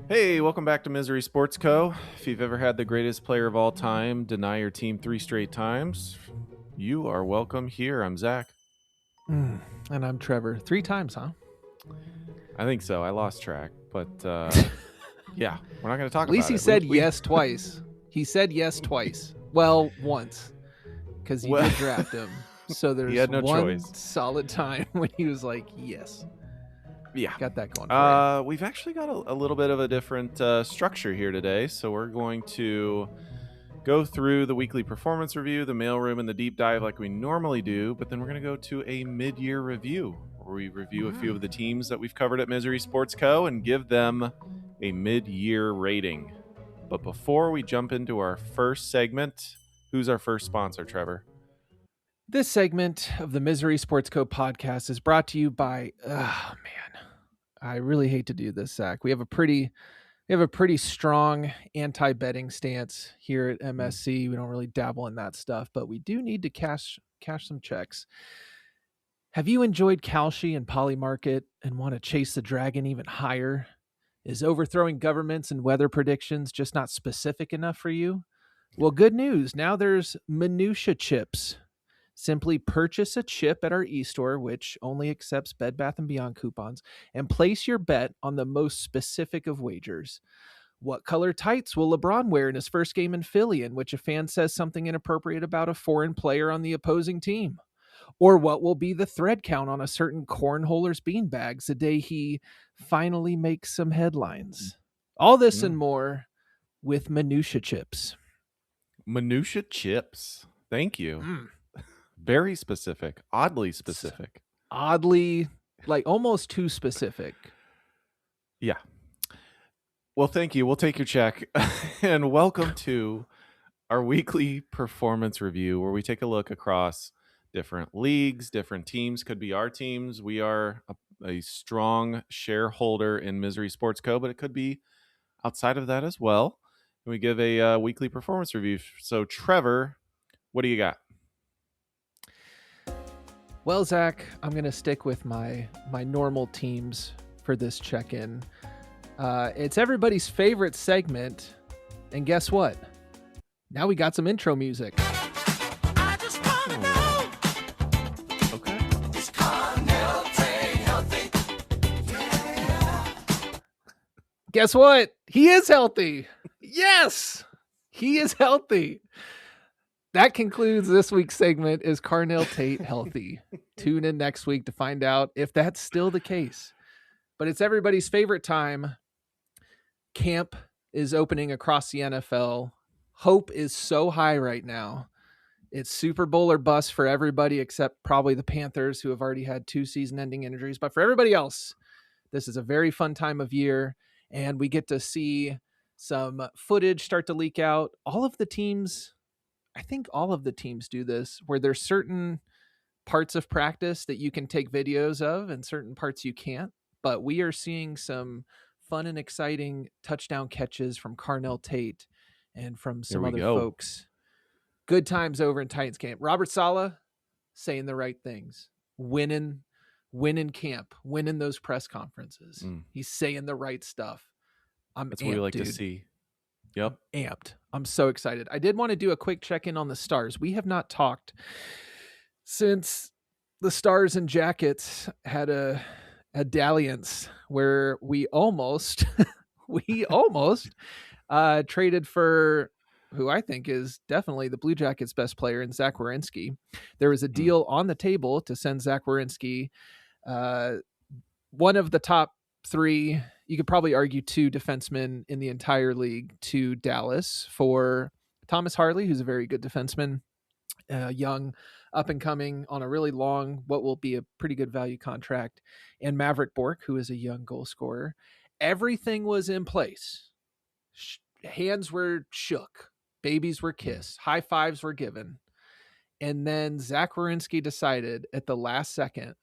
Hey, welcome back to Misery Sports Co. If you've ever had the greatest player of all time deny your team 3 straight times, you are welcome here. I'm Zach. And I'm Trevor. 3 times, huh? I think so. I lost track, but yeah, we're not going to talk about it. At least he said yes twice. He said yes twice. Well, once, because you did draft him. So there's had no one choice. solid time when he was like, yes. Yeah. Got that going for you. We've actually got a little bit of a different structure here today. So we're going to go through the weekly performance review, the mailroom, and the deep dive like we normally do. But then we're going to go to a mid-year review where we review a few of the teams that we've covered at Misery Sports Co. and give them a mid-year rating. But before we jump into our first segment, who's our first sponsor, Trevor? This segment of the Misery Sports Co. podcast is brought to you by, I really hate to do this, Zach. We have a pretty strong anti-betting stance here at MSC. We don't really dabble in that stuff, but we do need to cash some checks. Have you enjoyed Kalshi and Polymarket and want to chase the dragon even higher? Is overthrowing governments and weather predictions just not specific enough for you? Well, good news. Now there's Minutia Chips. Simply purchase a chip at our e-store, which only accepts Bed Bath & Beyond coupons, and place your bet on the most specific of wagers. What color tights will LeBron wear in his first game in Philly in which a fan says something inappropriate about a foreign player on the opposing team? Or what will be the thread count on a certain cornholer's beanbags the day he finally makes some headlines? All this and more with Minutia Chips. Minutia Chips. Thank you. Very specific. Oddly specific. Oddly, like almost too specific. Yeah. Well, thank you. We'll take your check. And welcome to our weekly performance review where we take a look across different leagues, different teams. Could be our teams. We are a strong shareholder in Misery Sports Co., but it could be outside of that as well. And we give a weekly performance review. So, Trevor, what do you got? Well, Zach, I'm going to stick with my normal teams for this check-in. It's everybody's favorite segment. And guess what? Now we got some intro music. I just want to know. Okay. Is Cornell Tate healthy? Yeah. Guess what? He is healthy. Yes, he is healthy. That concludes this week's segment. Is Cornell Tate healthy? Tune in next week to find out if that's still the case. But it's everybody's favorite time. Camp is opening across the NFL. Hope is so high right now. It's Super Bowl or bust for everybody except probably the Panthers, who have already had 2 season-ending injuries. But for everybody else, this is a very fun time of year, and we get to see some footage start to leak out. I think all of the teams do this, where there's certain parts of practice that you can take videos of and certain parts you can't. But we are seeing some fun and exciting touchdown catches from Cornell Tate and from some other folks. Good times over in Titans camp. Robert Saleh saying the right things, winning camp, winning those press conferences. He's saying the right stuff. That's what we like to see. Yep. Amped. I'm so excited. I did want to do a quick check-in on the Stars. We have not talked since the Stars and Jackets had a dalliance where we almost traded for who I think is definitely the Blue Jackets' best player in Zach Werenski. There was a deal on the table to send Zach Werenski, one of the top 3, you could probably argue 2 defensemen in the entire league, to Dallas for Thomas Harley, who's a very good defenseman, young, up and coming on a really long, what will be a pretty good value contract, and Maverick Bork, who is a young goal scorer. Everything was in place. Hands were shook. Babies were kissed. High fives were given. And then Zach Werenski decided at the last second,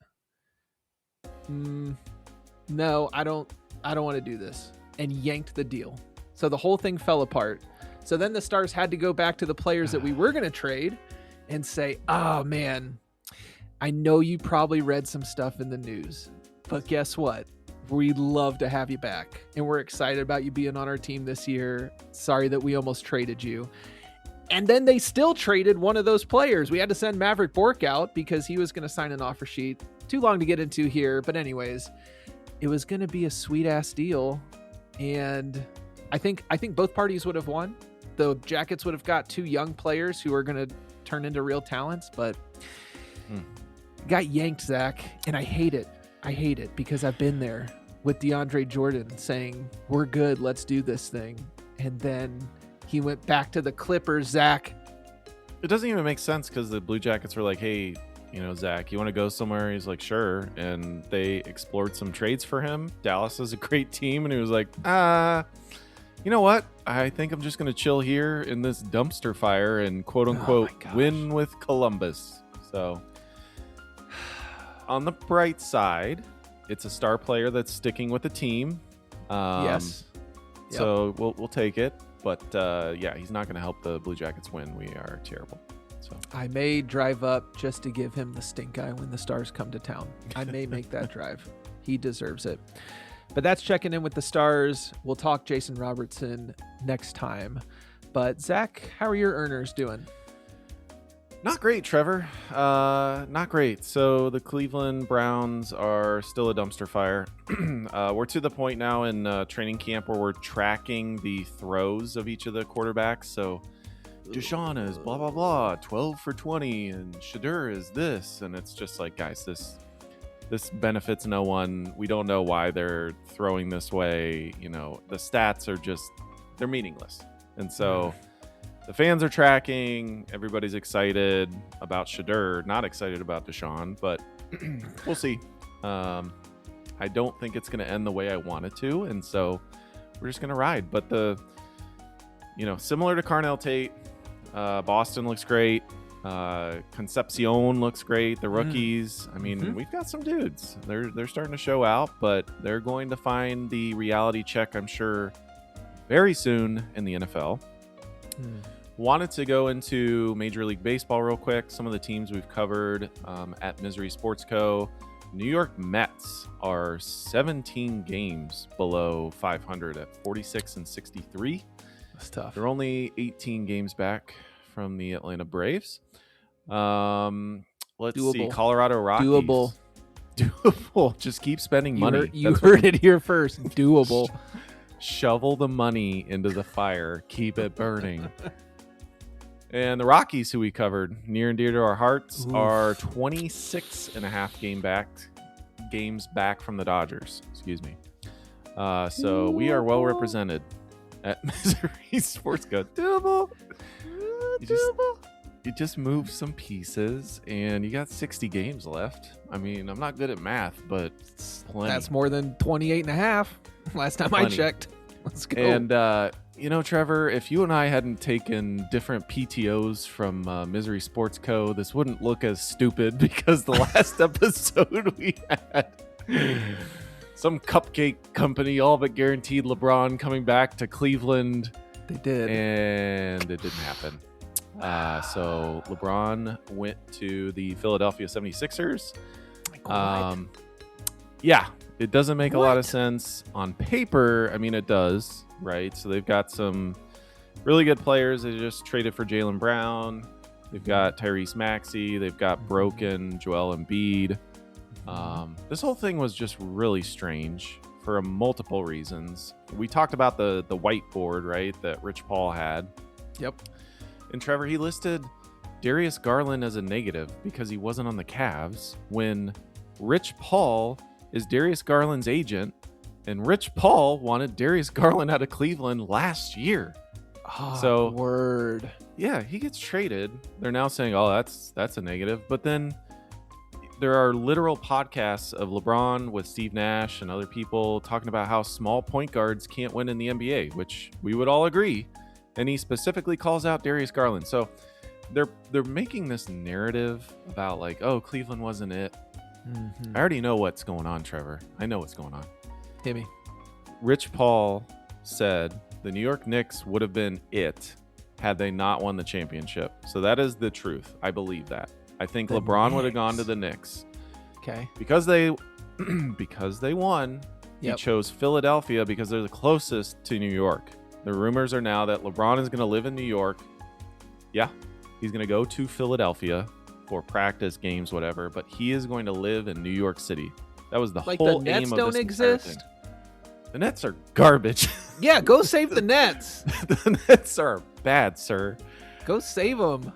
no, I don't want to do this, and yanked the deal. So the whole thing fell apart. So then the Stars had to go back to the players that we were going to trade and say, oh man, I know you probably read some stuff in the news. But guess what? We'd love to have you back. And we're excited about you being on our team this year. Sorry that we almost traded you. And then they still traded one of those players. We had to send Maverick Bork out because he was going to sign an offer sheet. Too long to get into here. But anyways, it was going to be a sweet ass deal. And I think both parties would have won. The Jackets would have got 2 young players who are going to turn into real talents, but got yanked, Zach. And I hate it. I hate it because I've been there with DeAndre Jordan saying, we're good, let's do this thing. And then he went back to the Clippers, Zach. It doesn't even make sense because the Blue Jackets were like, hey, Zach, you want to go somewhere? He's like, sure. And they explored some trades for him. Dallas is a great team. And he was like, you know what? I think I'm just going to chill here in this dumpster fire and quote unquote win with Columbus. So on the bright side, it's a star player that's sticking with the team. Yes. Yep. So we'll take it. But yeah, he's not going to help the Blue Jackets win. We are terrible. So I may drive up just to give him the stink eye when the Stars come to town. I may make that drive. He deserves it. But that's checking in with the Stars. We'll talk Jason Robertson next time. But Zach, how are your earners doing? Not great, Trevor. Not great. So the Cleveland Browns are still a dumpster fire. We're to the point now in training camp where we're tracking the throws of each of the quarterbacks. So Deshaun is blah, blah, blah, 12 for 20, and Shadur is this. And it's just like, guys, this benefits no one. We don't know why they're throwing this way. The stats are just, they're meaningless. And so the fans are tracking. Everybody's excited about Shadur, not excited about Deshaun, but we'll see. I don't think it's going to end the way I want it to. And so we're just going to ride. But similar to Carnell Tate, Boston looks great. Concepcion looks great. The rookies, I mean, we've got some dudes. They're starting to show out, but they're going to find the reality check, I'm sure, very soon in the NFL. Wanted to go into Major League Baseball real quick. Some of the teams we've covered at Misery Sports Co. New York Mets are 17 games below 500 at 46-63. That's tough. They're only 18 games back from the Atlanta Braves. Let's see. Colorado Rockies. Doable. Just keep spending money. You heard it here first. Doable. Shovel the money into the fire. Keep it burning. And the Rockies, who we covered near and dear to our hearts, are 26 and a half games back from the Dodgers. Excuse me. So we are well represented at Misery Sports Co. Doable. You just move some pieces, and you got 60 games left. I mean, I'm not good at math, but it's plenty. That's more than 28 and a half last time I checked. Let's go. And, Trevor, if you and I hadn't taken different PTOs from Misery Sports Co., this wouldn't look as stupid because the last episode we had some cupcake company all but guaranteed LeBron coming back to Cleveland. They did. And it didn't happen. So LeBron went to the Philadelphia 76ers. Yeah, it doesn't make a lot of sense on paper. I mean, it does, right? So they've got some really good players. They just traded for Jaylen Brown. They've got Tyrese Maxey. They've got broken Joel Embiid. This whole thing was just really strange for multiple reasons. We talked about the whiteboard, right, that Rich Paul had. Yep. And Trevor, he listed Darius Garland as a negative because he wasn't on the Cavs when Rich Paul is Darius Garland's agent, and Rich Paul wanted Darius Garland out of Cleveland last year. So word. Yeah, he gets traded. They're now saying, oh, that's a negative. But then there are literal podcasts of LeBron with Steve Nash and other people talking about how small point guards can't win in the NBA, which we would all agree. And he specifically calls out Darius Garland. So they're making this narrative about like, oh, Cleveland wasn't it. I already know what's going on, Trevor. I know what's going on. Hit me. Rich Paul said the New York Knicks would have been it had they not won the championship. So that is the truth. I believe that. I think LeBron would have gone to the Knicks. Okay. Because they because they won, he Yep. chose Philadelphia because they're the closest to New York. The rumors are now that LeBron is going to live in New York. Yeah, he's going to go to Philadelphia for practice, games, whatever, but he is going to live in New York City. That was the Like whole the Nets aim of don't this entire exist. thing. The Nets are garbage. Yeah, go save the Nets. The Nets are bad, sir. Go save them.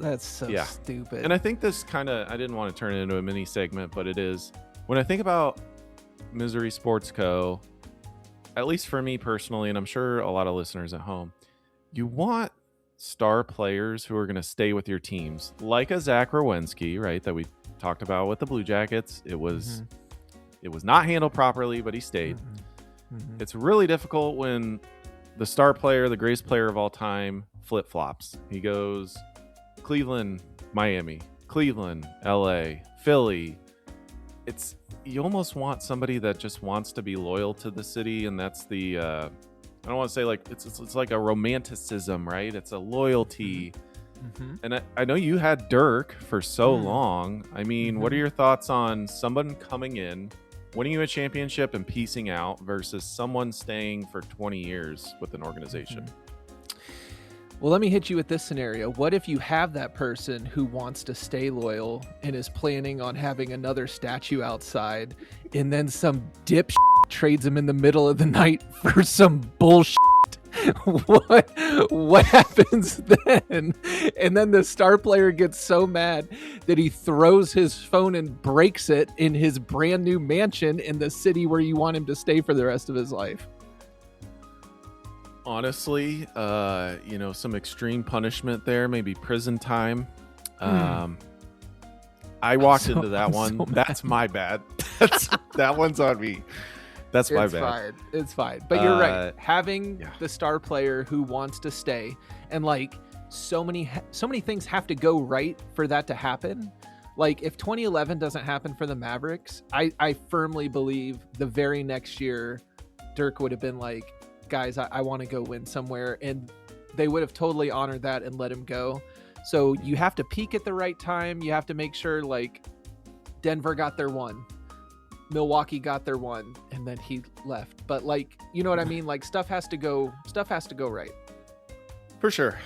That's so Yeah. stupid. And I think this kind of, I didn't want to turn it into a mini segment, but it is. When I think about Misery Sports Co., at least for me personally, and I'm sure a lot of listeners at home, you want star players who are going to stay with your teams, like a Zach Rowensky, right? That we talked about with the Blue Jackets. It was not handled properly, but he stayed. Mhm. It's really difficult when the star player, the greatest player of all time, flip flops. He goes Cleveland, Miami, Cleveland, LA, Philly. You almost want somebody that just wants to be loyal to the city, and that's the I don't want to say like it's like a romanticism, right? It's a loyalty. Mhm. And I know you had Dirk for so Mm. long. I mean, what are your thoughts on someone coming in, winning you a championship and piecing out versus someone staying for 20 years with an organization? Well, let me hit you with this scenario. What if you have that person who wants to stay loyal and is planning on having another statue outside, and then some dip trades him in the middle of the night for some bullshit? What happens then? And then the star player gets so mad that he throws his phone and breaks it in his brand new mansion in the city where you want him to stay for the rest of his life. Honestly, some extreme punishment there, maybe prison time. I walked into that I'm one. so mad. That's my bad. That one's on me. That's my bad. Fine. It's fine. But you're right. Having yeah. the star player who wants to stay, and like so many things have to go right for that to happen. Like if 2011 doesn't happen for the Mavericks, I firmly believe the very next year, Dirk would have been like, guys, I want to go win somewhere. And they would have totally honored that and let him go. So you have to peak at the right time. You have to make sure like Denver got their one. Milwaukee got their one, and then he left. But like, you know what I mean? Like stuff has to go right. For sure.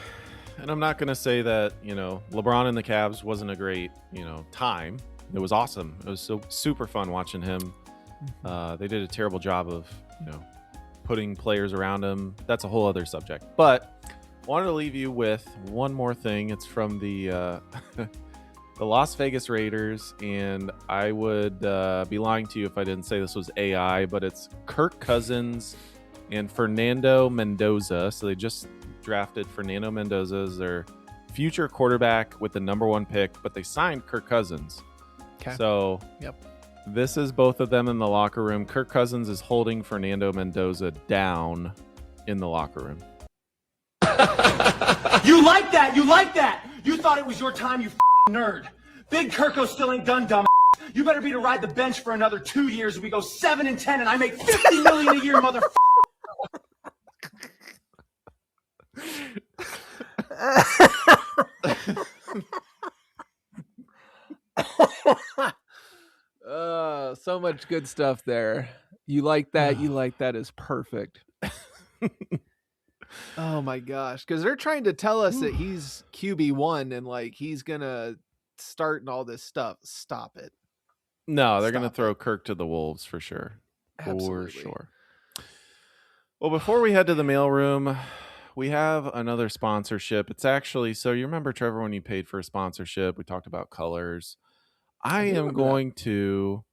And I'm not going to say that, LeBron and the Cavs wasn't a great, time. It was awesome. It was so super fun watching him. They did a terrible job of, putting players around him. That's a whole other subject. But I wanted to leave you with one more thing. It's from the the Las Vegas Raiders, and I would be lying to you if I didn't say this was AI, but it's Kirk Cousins and Fernando Mendoza. So they just drafted Fernando Mendoza as their future quarterback with the number 1 pick, but they signed Kirk Cousins. Okay. So this is both of them in the locker room. Kirk Cousins is holding Fernando Mendoza down in the locker room. You like that? You like that? You thought it was your time, you nerd. Big Kirko still ain't done, dumb. You better be to ride the bench for another 2 years. We go 7-10, and I make $50 million a year, mother. So much good stuff there. You like that? You like that is perfect. Oh my gosh, because they're trying to tell us that he's QB1 and like he's gonna start and all this stuff. Stop it. No, they're going to Stop throw Kirk to the Wolves for sure. Absolutely. For sure. Well, before we head to the mailroom, we have another sponsorship. It's actually, so you remember, Trevor, when you paid for a sponsorship, we talked about colors. I do am remember going to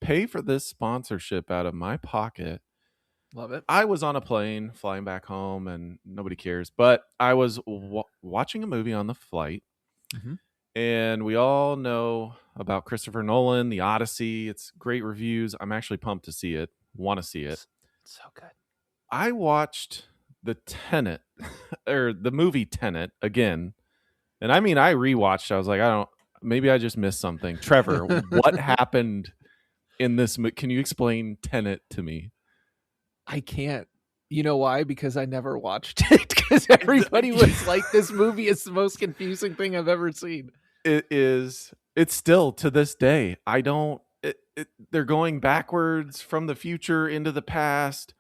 pay for this sponsorship out of my pocket. Love it. I was on a plane flying back home, and nobody cares, but I was watching a movie on the flight. Mhm. And we all know about Christopher Nolan, The Odyssey. It's great reviews. I'm actually pumped to see it. Want to see it. So good. I watched the Tenet or the movie Tenet again. And I mean, I rewatched. I was like, maybe I just missed something. Trevor, what happened in this? Can you explain Tenet to me? I can't. You know why? Because I never watched it. Because everybody was like, this movie is the most confusing thing I've ever seen. It is. It's still to this day. they're going backwards from the future into the past.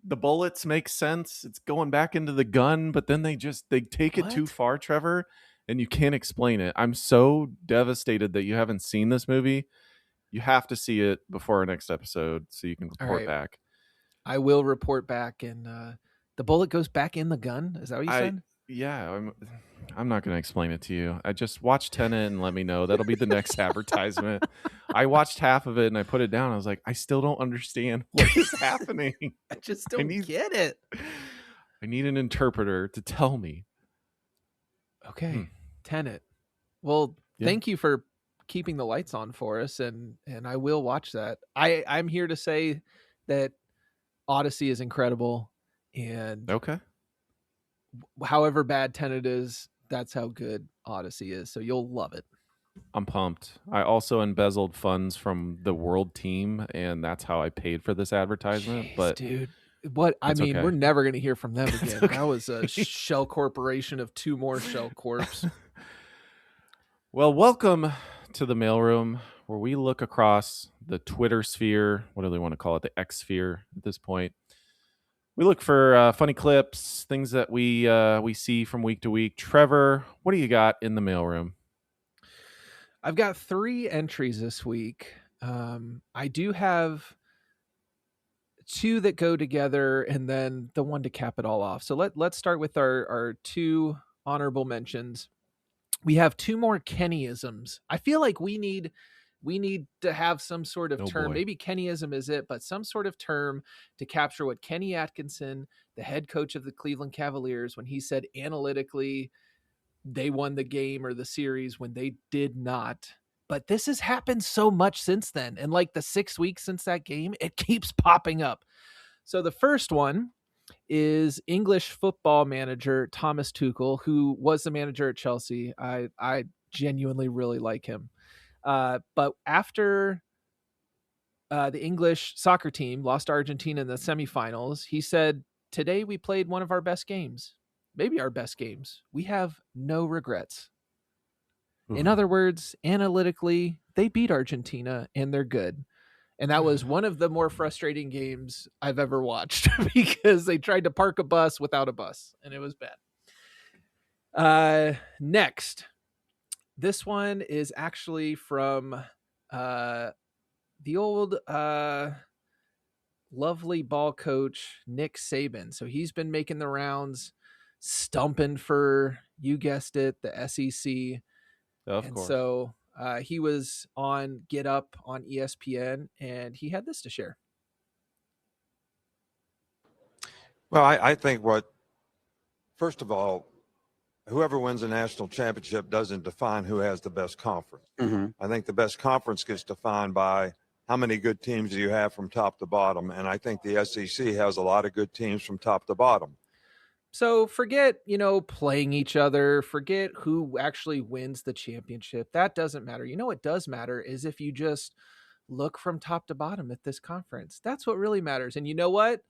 The bullets make sense. It's going back into the gun, but then they take it too What? far, Trevor, and you can't explain it. I'm so devastated that you haven't seen this movie. You have to see it before our next episode so you can All report right. back. I will report back, and the bullet goes back in the gun. Is that what you said? Yeah, I'm not going to explain it to you. I just watch Tenet and let me know. That'll be the next advertisement. I watched half of it and I put it down. I was like, I still don't understand what is happening. I just I don't need- get it. I need an interpreter to tell me. Okay, Tenet. Well, Yeah. thank you for keeping the lights on for us, and I will watch that. I'm here to say that Odyssey is incredible, and Okay. however bad Tenet is, that's how good Odyssey is. So you'll love it. I'm pumped. I also embezzled funds from the World Team, and that's how I paid for this advertisement. Jeez, but dude, what I That's mean, okay. we're never going to hear from them It's again. okay. That was a shell corporation of two more shell corps. Well, welcome to the mailroom, where we look across the Twitter sphere. What do they want to call it? The X sphere at this point. We look for funny clips, things that we see from week to week. Trevor, what do you got in the mailroom? I've got 3 entries this week. I do have 2 that go together, and then the one to cap it all off. So let's start with our 2 honorable mentions. We have 2 more Kennyisms. I feel like we need to have some sort of Oh, term. boy. Maybe Kennyism is it, but some sort of term to capture what Kenny Atkinson, the head coach of the Cleveland Cavaliers, when he said analytically they won the game or the series when they did not. But this has happened so much since then. And like the 6 weeks since that game, it keeps popping up. So the first one is English football manager Thomas Tuchel, who was the manager at Chelsea. I genuinely really like him. But after the English soccer team lost to Argentina in the semifinals, he said, "Today we played one of our best games. Maybe our best games. We have no regrets." In Oof. other words, analytically, they beat Argentina and they're good. And that was one of the more frustrating games I've ever watched because they tried to park a bus without a bus and it was bad. Next, this one is actually from the old lovely ball coach Nick Saban. So he's been making the rounds, stumping for, you guessed it, the SEC. Of And course. so he was on Get Up on ESPN, and he had this to share. Well, I think first of all, whoever wins a national championship doesn't define who has the best conference. I think the best conference gets defined by how many good teams do you have from top to bottom. And I think the SEC has a lot of good teams from top to bottom. So forget, playing each other, forget who actually wins the championship. That doesn't matter. What does matter is if you just look from top to bottom at this conference. That's what really matters. And you know what?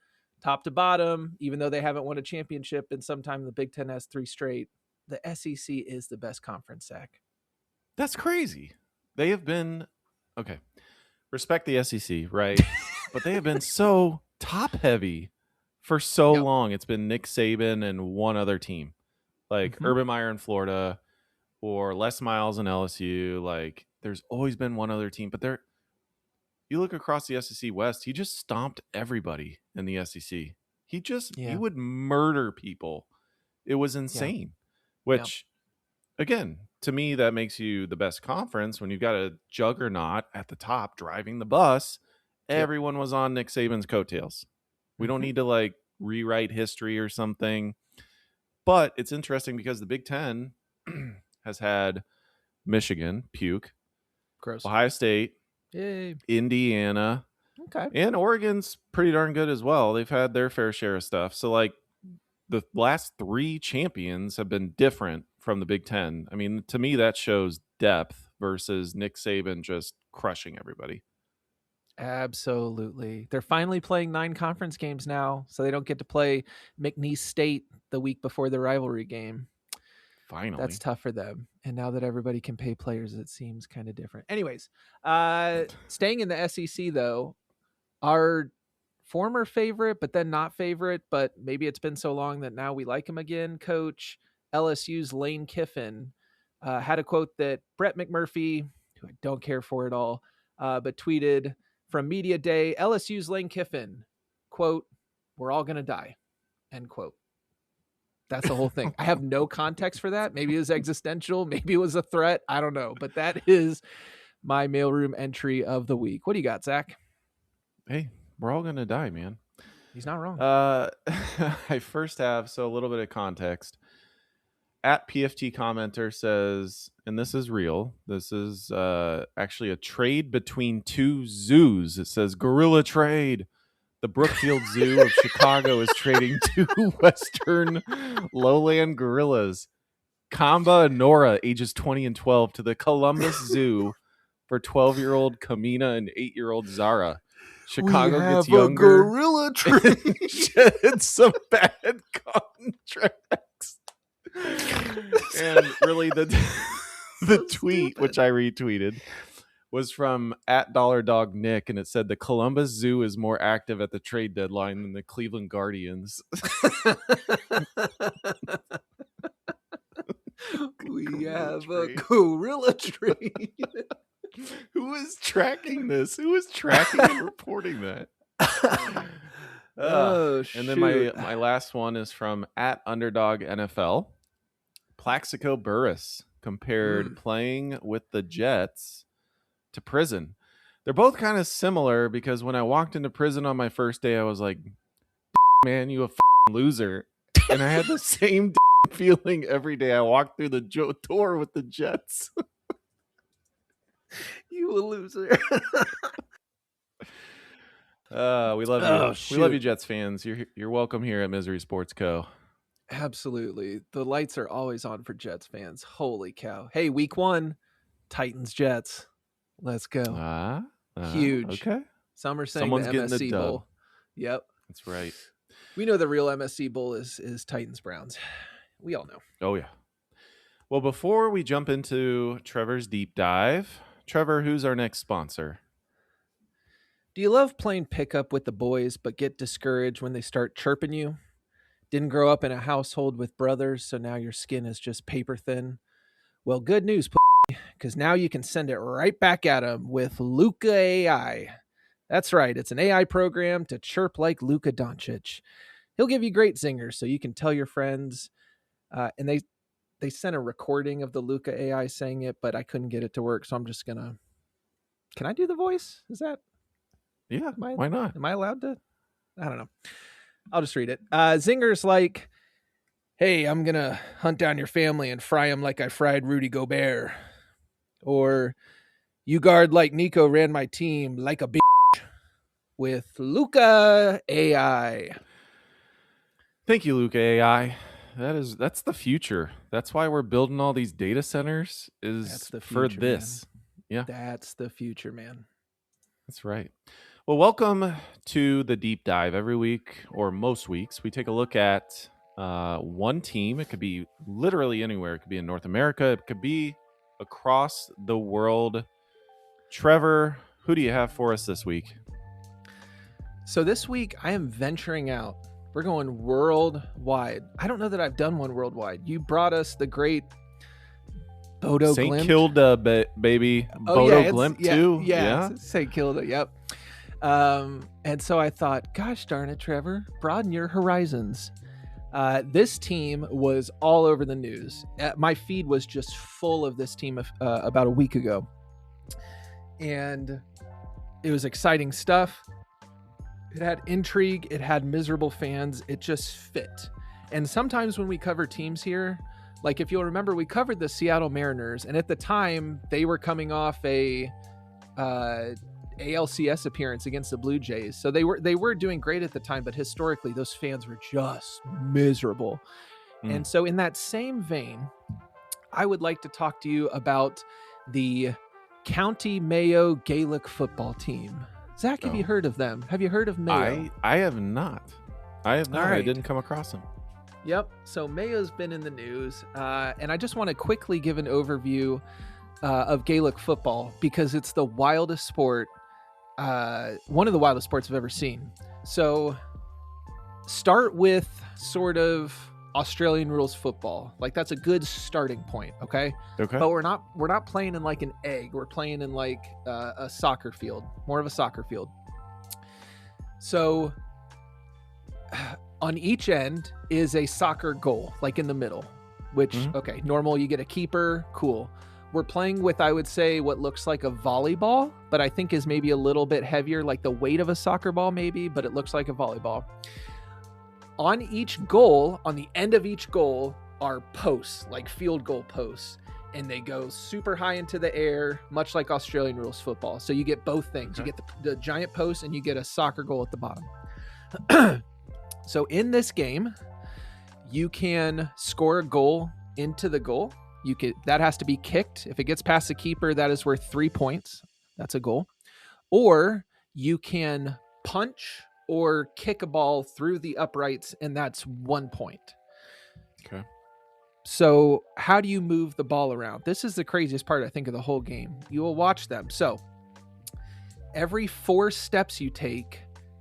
Top to bottom, even though they haven't won a championship and sometime the Big Ten has 3 straight, the SEC is the best conference, Zach. That's crazy. They have been okay. Respect the SEC, right? But they have been so top heavy for so Yep. long. It's been Nick Saban and one other team, like Mhm. Urban Meyer in Florida or Les Miles in LSU. Like there's always been one other team, but you look across the SEC West, he just stomped everybody in the SEC. He would murder people. It was insane. Which, again, to me, that makes you the best conference when you've got a juggernaut at the top driving the bus. Yep. Everyone was on Nick Saban's coattails. We don't Mhm. need to rewrite history or something. But it's interesting because the Big Ten has had Michigan, puke, Gross. Ohio State, Yay. Indiana, Okay. and Oregon's pretty darn good as well. They've had their fair share of stuff. So the last 3 champions have been different from the Big Ten. I mean, to me, that shows depth versus Nick Saban just crushing everybody. Absolutely. They're finally playing 9 conference games now, so they don't get to play McNeese State the week before the rivalry game. Finally. That's tough for them. And now that everybody can pay players, it seems kind of different. Anyways, staying in the SEC though, our former favorite, but then not favorite, but maybe it's been so long that now we like him again. Coach LSU's Lane Kiffin had a quote that Brett McMurphy, who I don't care for at all, but tweeted from Media Day, LSU's Lane Kiffin, quote, "We're all going to die," end quote. That's the whole thing. I have no context for that. Maybe it was existential. Maybe it was a threat. I don't know. But that is my mailroom entry of the week. What do you got, Zach? Hey, we're all going to die, man. He's not wrong. I first have, so a little bit of context. At PFT commenter says, and this is real, this is actually a trade between two zoos. It says gorilla trade. The Brookfield Zoo of Chicago is trading two Western lowland gorillas, Kamba and Nora, ages 20 and 12, to the Columbus Zoo for 12-year-old Kamina and 8-year-old Zara. Chicago gets younger. gorilla trade. Shed some bad contracts. And really the tweet, which I retweeted, was from @DollarDogNick, and it said the Columbus Zoo is more active at the trade deadline than the Cleveland Guardians. We have a trade. gorilla trade. Who is tracking this? Who is tracking and reporting that? Oh, and then my last one is from @UnderdogNFL. Plaxico Burress compared playing with the Jets to prison. They're both kind of similar because when I walked into prison on my first day, I was like, man, you a loser. And I had the same feeling every day I walked through the door with the Jets. You a loser. We love you. Oh, We love shoot. you, Jets fans. You're welcome here at Misery Sports Co. Absolutely. The lights are always on for Jets fans. Holy cow. Hey, week 1, Titans Jets. Let's go. Huge. Okay. Some are saying Someone's the getting the MSC dub. Bowl. Yep. That's right. We know the real MSC Bowl is Titans Browns. We all know. Oh, yeah. Well, before we jump into Trevor's deep dive, Trevor, who's our next sponsor? Do you love playing pickup with the boys but get discouraged when they start chirping you? Didn't grow up in a household with brothers, so now your skin is just paper thin? Well, good news, because now you can send it right back at them with Luca AI. That's right, it's an AI program to chirp like Luka Doncic. He'll give you great zingers so you can tell your friends. And they sent a recording of the Luca AI saying it, but I couldn't get it to work, so I'm just going to... Can I do the voice? Is that... Yeah, why not? Am I allowed to? I don't know. I'll just read it. Zingers like, hey, I'm going to hunt down your family and fry him like I fried Rudy Gobert. Or, you guard like Nico ran my team like a bitch with Luca AI. Thank you, Luca AI. That's the future. That's why we're building all these data centers That's the for future, this. Yeah, That's the future, man. that's right. Well, welcome to the deep dive. Every week or most weeks, we take a look at one team. It could be literally anywhere. It could be in North America. It could be across the world. Trevor, who do you have for us this week? So this week, I am venturing out. We're going worldwide. I don't know that I've done one worldwide. You brought us the great Bodo St. Glimt. Kilda, baby. Bodo Glimt, too. Yeah. St. Kilda, yep. And so I thought, gosh darn it, Trevor, broaden your horizons. This team was all over the news. My feed was just full of this team about a week ago. And it was exciting stuff. It had intrigue. It had miserable fans. It just fit. And sometimes when we cover teams here, like if you'll remember, we covered the Seattle Mariners, and at the time they were coming off a ALCS appearance against the Blue Jays. So they were doing great at the time, but historically those fans were just miserable. And so in that same vein, I would like to talk to you about the County Mayo Gaelic football team. Zach, have you heard of them? Have you heard of Mayo? I have not. I have not. All right. I didn't come across them. Yep. So Mayo's been in the news, and I just want to quickly give an overview of Gaelic football because it's the wildest sport, one of the wildest sports I've ever seen. So start with sort of Australian rules football. Like that's a good starting point, okay? Okay. But we're not playing in like an egg. We're playing in like a soccer field, more of a soccer field. So on each end is a soccer goal, like in the middle, which, okay, normal, you get a keeper, cool. We're playing with, I would say, what looks like a volleyball, but I think is maybe a little bit heavier, like the weight of a soccer ball maybe, but it looks like a volleyball. On each goal, on the end of each goal, are posts, like field goal posts, and they go super high into the air, much like Australian rules football. So you get both things. You get the giant post and you get a soccer goal at the bottom. So in this game, you can score a goal into the goal. That has to be kicked. If it gets past the keeper, that is worth 3 points. That's a goal. Or you can punch or kick a ball through the uprights, and that's 1 point. Okay. So how do you move the ball around? This is the craziest part, I think, of the whole game. You will watch them. So every 4 steps you take,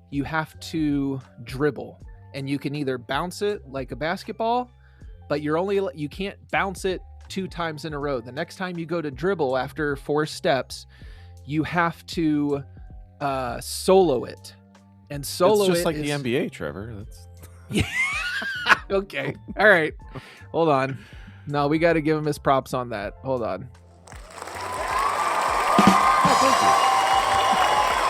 you have to dribble. And you can either bounce it like a basketball, but you can't bounce it 2 times in a row. The next time you go to dribble after 4 steps, you have to solo it. And solo it's just it like is... the NBA, Trevor. That's Okay. All right. Hold on. No, we got to give him his props on that. Hold on.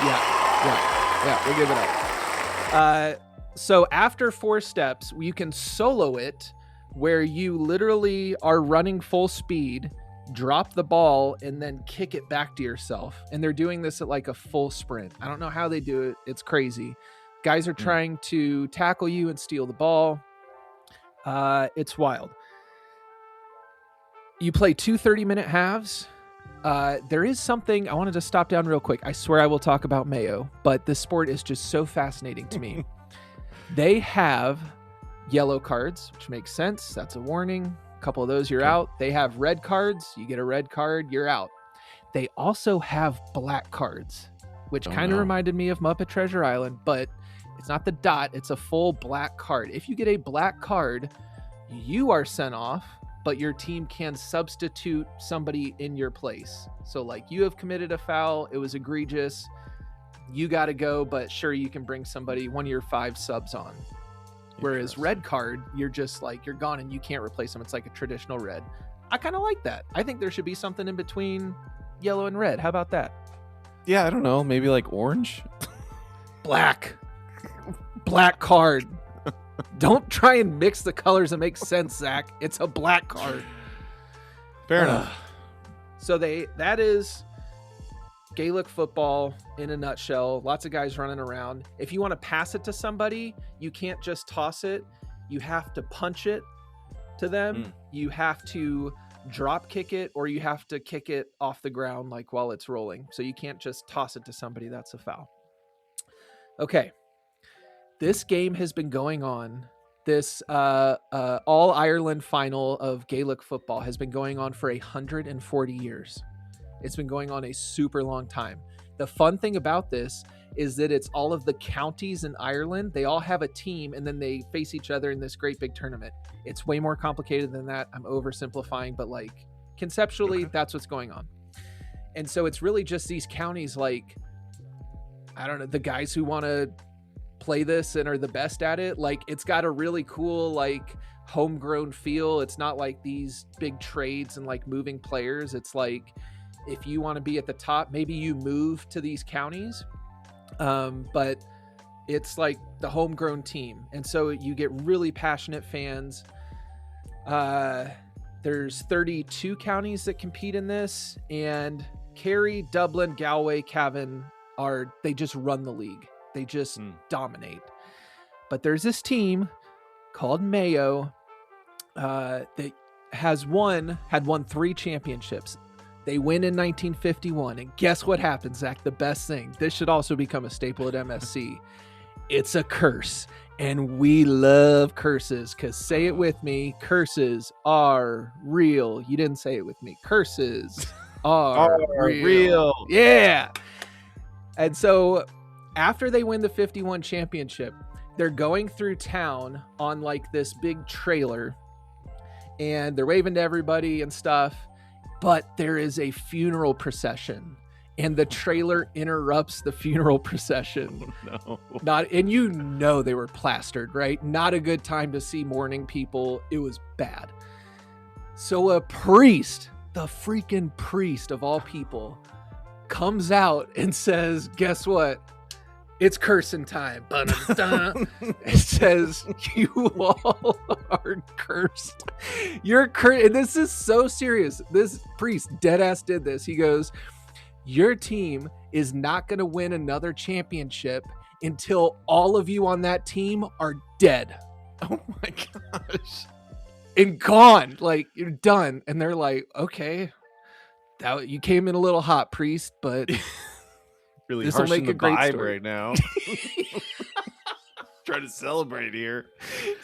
Yeah. We'll give it up. So after 4 steps, you can solo it where you literally are running full speed, drop the ball, and then kick it back to yourself. And they're doing this at like a full sprint. I don't know how they do it. It's crazy. Guys are trying to tackle you and steal the ball. It's wild. You play 2 30-minute halves. There is something I wanted to stop down real quick. I swear I will talk about Mayo, but this sport is just so fascinating to me. They have yellow cards, which makes sense. That's a warning. A couple of those, you're out. They have red cards. You get a red card, you're out. They also have black cards, which kind of reminded me of Muppet Treasure Island, but it's not the dot. It's a full black card. If you get a black card, you are sent off, but your team can substitute somebody in your place. So like you have committed a foul. It was egregious. You got to go, but sure, you can bring somebody, one of your 5 subs on. Whereas red card, you're just like, you're gone and you can't replace them. It's like a traditional red. I kind of like that. I think there should be something in between yellow and red. How about that? Yeah, I don't know. Maybe like orange? Black card. Don't try and mix the colors and make sense, Zach. It's a black card. Fair enough. So that is Gaelic football in a nutshell. Lots of guys running around. If you want to pass it to somebody, you can't just toss it. You have to punch it to them. You have to drop kick it, or you have to kick it off the ground like while it's rolling. So you can't just toss it to somebody. That's a foul. Okay. This game has been going on. This All Ireland final of Gaelic football has been going on for 140 years. It's been going on a super long time. The fun thing about this is that it's all of the counties in Ireland. They all have a team and then they face each other in this great big tournament. It's way more complicated than that. I'm oversimplifying, but like conceptually, that's what's going on. And so it's really just these counties, like, I don't know, the guys who want to play this and are the best at it. Like, it's got a really cool, like, homegrown feel. It's not like these big trades and like moving players. It's like, if you want to be at the top, maybe you move to these counties. But it's like the homegrown team. And so you get really passionate fans. There's 32 counties that compete in this, and Kerry, Dublin, Galway, Cavan they just run the league. They just dominate. But there's this team called Mayo that had won 3 championships. They win in 1951. And guess what happens, Zach? The best thing. This should also become a staple at MSC. It's a curse. And we love curses because say it with me, curses are real. You didn't say it with me. Curses are real. Yeah. And so after they win the 51 championship, they're going through town on like this big trailer and they're waving to everybody and stuff. But there is a funeral procession. And the trailer interrupts the funeral procession. No. And they were plastered, right? Not a good time to see mourning people. It was bad. So a priest, the freaking priest of all people, comes out and says, guess what? It's cursing time. Ba-da-da. It says, you all are cursed. You're cursed. And this is so serious. This priest dead ass did this. He goes, your team is not going to win another championship until all of you on that team are dead. Oh my gosh. And gone. Like, you're done. And they're like, okay, you came in a little hot, priest, but Really this'll harshing make the a great vibe story. right now. Trying to celebrate here.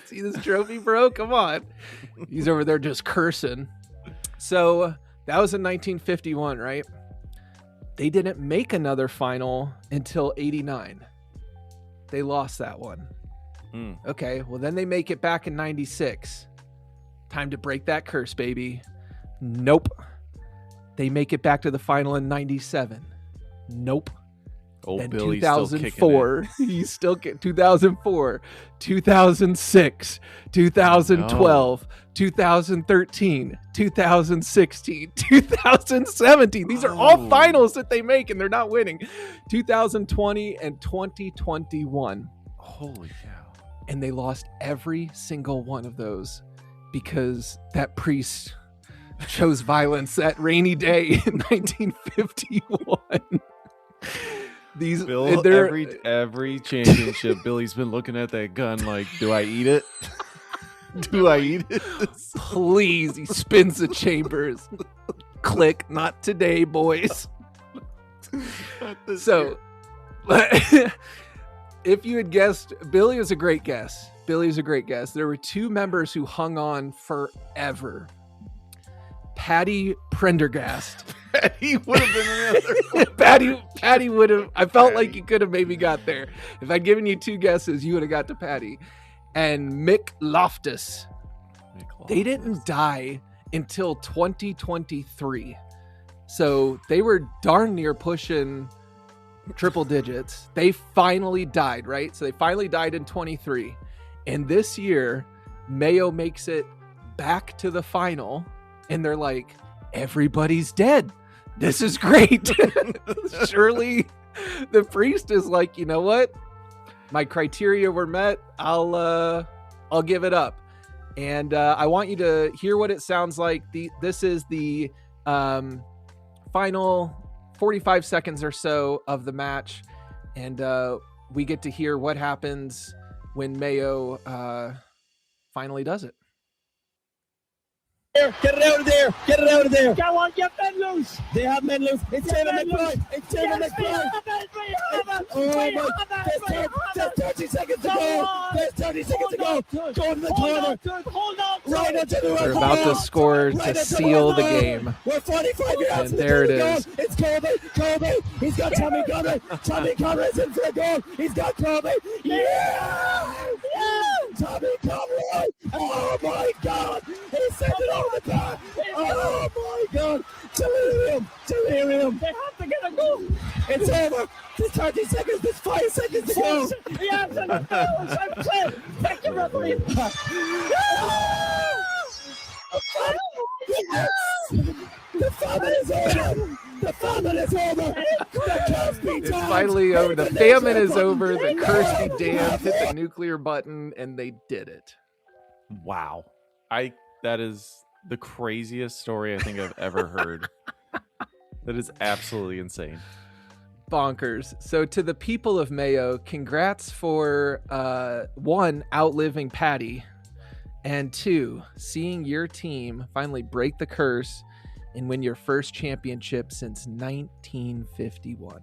See this trophy, bro? Come on. He's over there just cursing. So that was in 1951, right? They didn't make another final until 89. They lost that one. Okay, well then they make it back in 96. Time to break that curse, baby. Nope. They make it back to the final in 97. Nope. Old Then Billy's still kicking it. 2004, he's still 2004, 2006, 2012, 2013, 2016, 2017. These are all finals that they make and they're not winning. 2020 and 2021. Holy cow. And they lost every single one of those because that priest chose violence that rainy day in 1951. These Bill, every championship, Billy's been looking at that gun like, do I eat it? Do I eat it? Please, he spins the chambers. Click, not today, boys. So, if you had guessed, Billy was a great guess. There were two members who hung on forever. Patty Prendergast. Patty would have been the other. Patty would have. I felt like you could have maybe got there. If I'd given you two guesses, you would have got to Patty. And Mick Loftus. They didn't die until 2023. So they were darn near pushing triple digits. They finally died, right? So they finally died in 23. And this year, Mayo makes it back to the final. And they're like, everybody's dead. This is great. Surely the priest is like, you know what? My criteria were met. I'll give it up. And I want you to hear what it sounds like. This is the final 45 seconds or so of the match. And we get to hear what happens when Mayo finally does it. Get it out of there! Get it out of there! Go on, get men loose! They have men loose. It's David McBride. It's David McBride. Oh my! There's 30 seconds to go. There's 30 seconds to go. Go to the corner. Hold on! Right into the They're about to score to seal the game. We're 45 yards. And there it is. It's Colby. He's got Tommy Conroy. Tommy Conroy's in for a goal. He's got Colby. Yeah! Tommy Conroy. Oh my God! He sent it over the bar. Oh my God! Delirium. They have to get a goal! It's over. There's 30 seconds. There's 5 seconds to go. Yes, and the goals! I'm clear! Thank you, referee! The famine is over. The famine is over. The curse be It's damned. finally over. The famine is over. The curse be damned. Hit the nuclear button, and they did it. Wow. That is the craziest story I think I've ever heard. That is absolutely insane. Bonkers. So to the people of Mayo, congrats for one, outliving Patty, and two, seeing your team finally break the curse and win your first championship since 1951.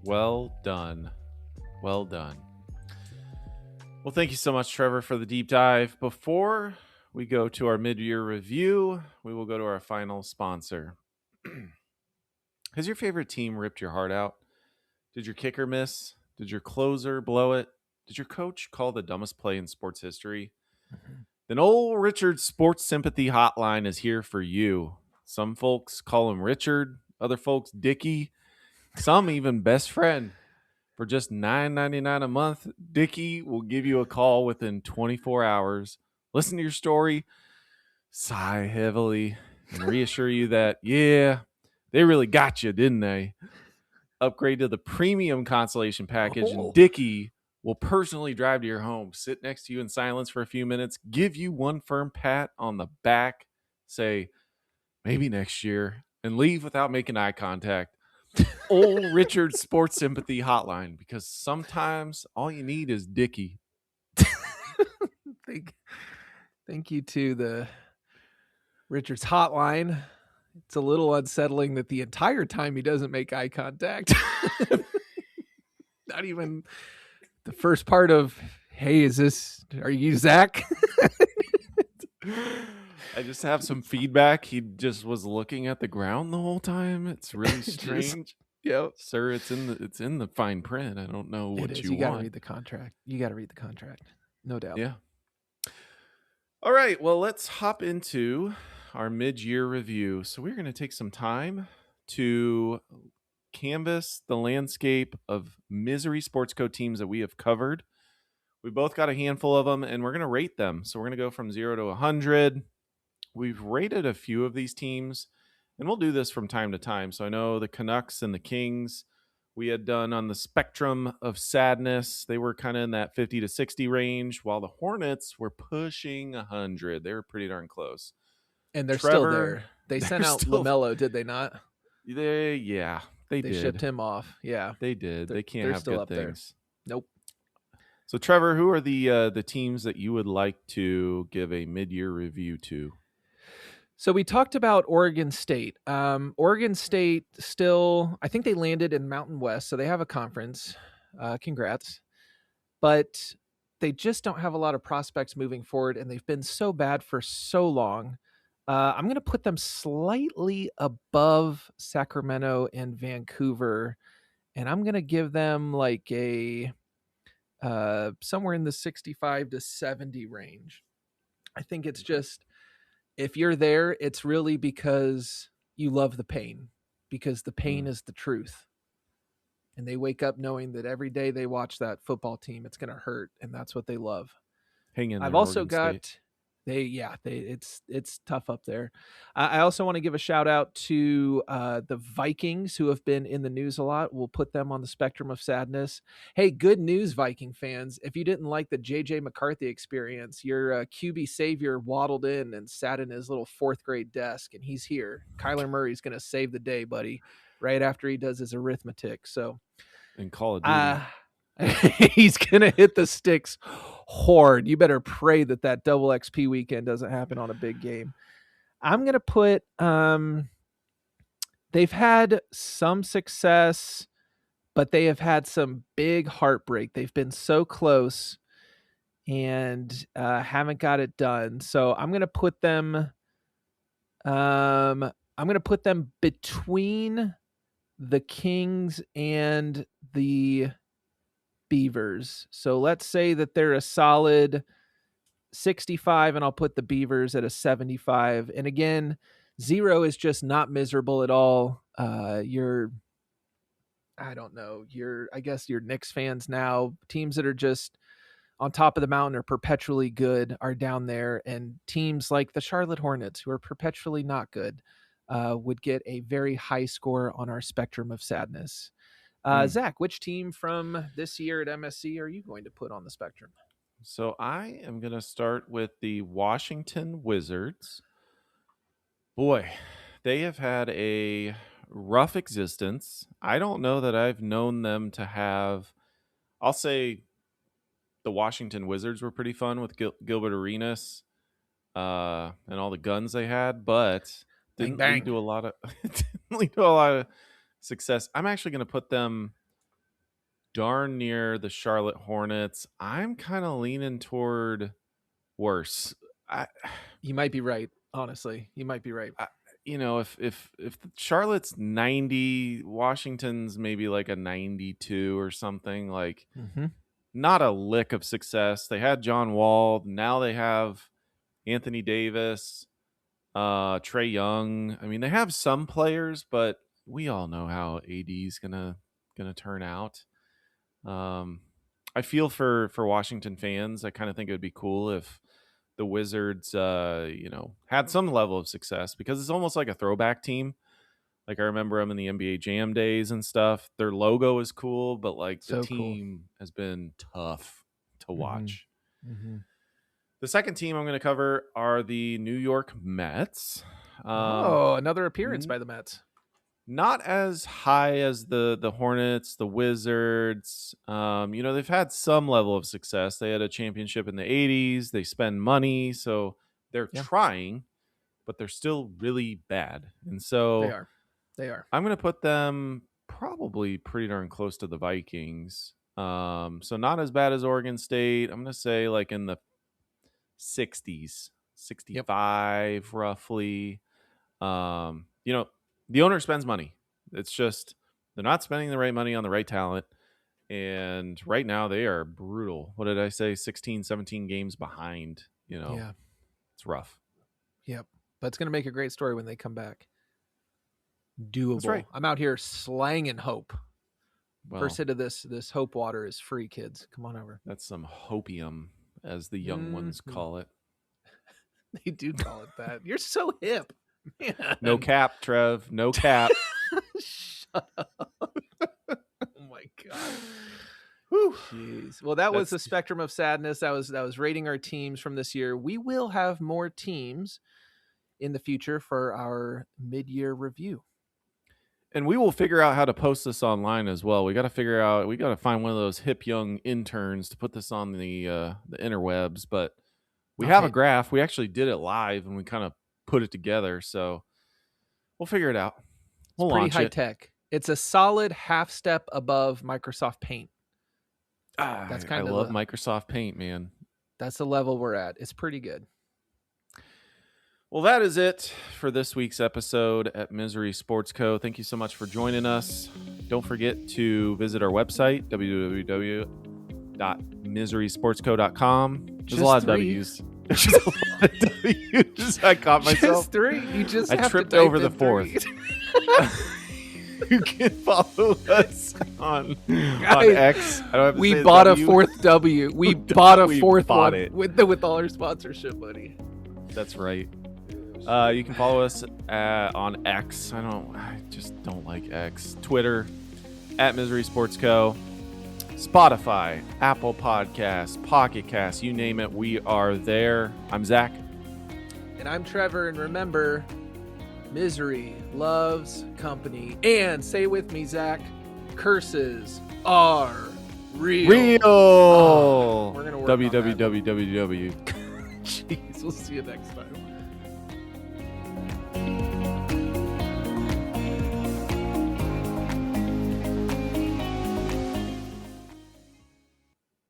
Well done. Well done. Well, thank you so much, Trevor, for the deep dive. Before we go to our mid-year review, we will go to our final sponsor. Has your favorite team ripped your heart out? Did your kicker miss? Did your closer blow it? Did your coach call the dumbest play in sports history? Then old Richard's Sports Sympathy Hotline is here for you. Some folks call him Richard, other folks Dickie, some even best friend. For just $9.99 a month, Dickie will give you a call within 24 hours, listen to your story, sigh heavily, and reassure you that, yeah, they really got you, didn't they? Upgrade to the premium consolation package, and Dickie will personally drive to your home, sit next to you in silence for a few minutes, give you one firm pat on the back, say, maybe next year, and leave without making eye contact. Old Richard Sports Sympathy Hotline, because sometimes all you need is Dickie. Thank you to the Richard's Hotline. It's a little unsettling that the entire time he doesn't make eye contact. Not even the first part of, hey, are you Zach? I just have some feedback. He just was looking at the ground the whole time. It's really strange. Yeah, Sir, it's in the fine print. I don't know what you gotta want. read the contract. You gotta read the contract. No doubt. Yeah. All right. Well, let's hop into our mid-year review. So we're going to take some time to canvas the landscape of misery sports code teams that we have covered. We both got a handful of them, and we're going to rate them. So we're going to go from 0 to 100. We've rated a few of these teams, and we'll do this from time to time. So I know the Canucks and the Kings we had done on the spectrum of sadness. They were kind of in that 50 to 60 range, while the Hornets were pushing 100. They were pretty darn close. And they're still there. They sent out LaMelo, did they not? They did. Shipped him off. Yeah. They did. They can't have still good up things. There. Nope. So, Trevor, who are the teams that you would like to give a mid-year review to? So we talked about Oregon State. Oregon State still, I think they landed in Mountain West, so they have a conference. Congrats. But they just don't have a lot of prospects moving forward, and they've been so bad for so long. I'm going to put them slightly above Sacramento and Vancouver, and I'm going to give them like a somewhere in the 65 to 70 range. I think it's just, if you're there, it's really because you love the pain, because the pain is the truth. And they wake up knowing that every day they watch that football team, it's going to hurt, and that's what they love. Hang in there, I've also Oregon got State. It's tough up there. I also want to give a shout out to the Vikings, who have been in the news a lot. We'll put them on the spectrum of sadness. Hey, good news, Viking fans. If you didn't like the JJ McCarthy experience, your QB savior waddled in and sat in his little fourth grade desk, and he's here. Kyler Murray's going to save the day, buddy, right after he does his arithmetic. So, in Call of Duty. He's gonna hit the sticks hard. You better pray that double XP weekend doesn't happen on a big game. I'm gonna put they've had some success, but they have had some big heartbreak. They've been so close and haven't got it done. So I'm gonna put them between the Kings and the Beavers. So let's say that they're a solid 65, and I'll put the Beavers at a 75. And again, 0 is just not miserable at all. I guess you're Knicks fans now. Teams that are just on top of the mountain or perpetually good are down there, and teams like the Charlotte Hornets, who are perpetually not good, would get a very high score on our spectrum of sadness. Zach, which team from this year at MSC are you going to put on the spectrum? So I am going to start with the Washington Wizards. Boy, they have had a rough existence. I don't know that I've known them to have, I'll say the Washington Wizards were pretty fun with Gilbert Arenas and all the guns they had, but didn't lead to a lot of success. I'm actually going to put them darn near the Charlotte Hornets. I'm kind of leaning toward worse. You might be right. Honestly, you might be right. If Charlotte's 90, Washington's maybe like a 92 or something, like not a lick of success. They had John Wall. Now they have Anthony Davis, Trae Young. I mean, they have some players, but we all know how AD is gonna turn out. I feel for Washington fans. I kind of think it would be cool if the Wizards, had some level of success, because it's almost like a throwback team. Like, I remember them in the NBA Jam days and stuff. Their logo is cool, but like the team has been tough to watch. The second team I'm going to cover are the New York Mets. Another appearance by the Mets. Not as high as the Hornets, the Wizards. They've had some level of success. They had a championship in the 80s. They spend money, so they're trying, but they're still really bad. And so They are. I'm going to put them probably pretty darn close to the Vikings. So not as bad as Oregon State. I'm going to say like in the 60s, 65 roughly. The owner spends money. It's just they're not spending the right money on the right talent. And right now they are brutal. What did I say? 16, 17 games behind. It's rough. Yep. But it's going to make a great story when they come back. Doable. That's right. I'm out here slanging hope. Well, First hit of this hope water is free, kids. Come on over. That's some hopium, as the young ones call it. They do call it that. You're so hip. Man. No cap, Trev. No cap. Shut up. Oh my god. Whew. Jeez. Well, that was the spectrum of sadness. That was rating our teams from this year. We will have more teams in the future for our mid-year review. And we will figure out how to post this online as well. We got to find one of those hip young interns to put this on the interwebs, but we have a graph. We actually did it live and we kind of put it together, so we'll figure it out. We'll it's pretty launch high it. tech. It's a solid half step above Microsoft Paint. That's kind of I love Microsoft Paint, man. That's the level we're at. It's pretty good. Well, that is it for this week's episode at Misery Sports Co. Thank you so much for joining us. Don't forget to visit our website, www.miserysportsco.com. There's a lot of W's. There's a lot of W's. I caught myself. Just three. You just I have tripped to type over the in fourth. You can follow us on X. I don't have to we say bought W. a fourth W. We bought a fourth one it. with all our sponsorship money. That's right. You can follow us on X. I just don't like X. Twitter at Misery Sports Co. Spotify, Apple Podcasts, Pocket Casts, you name it, we are there. I'm Zach. And I'm Trevor. And remember, misery loves company. And say with me, Zach, curses are real. Oh, we're gonna work on that. www. Jeez, we'll see you next time.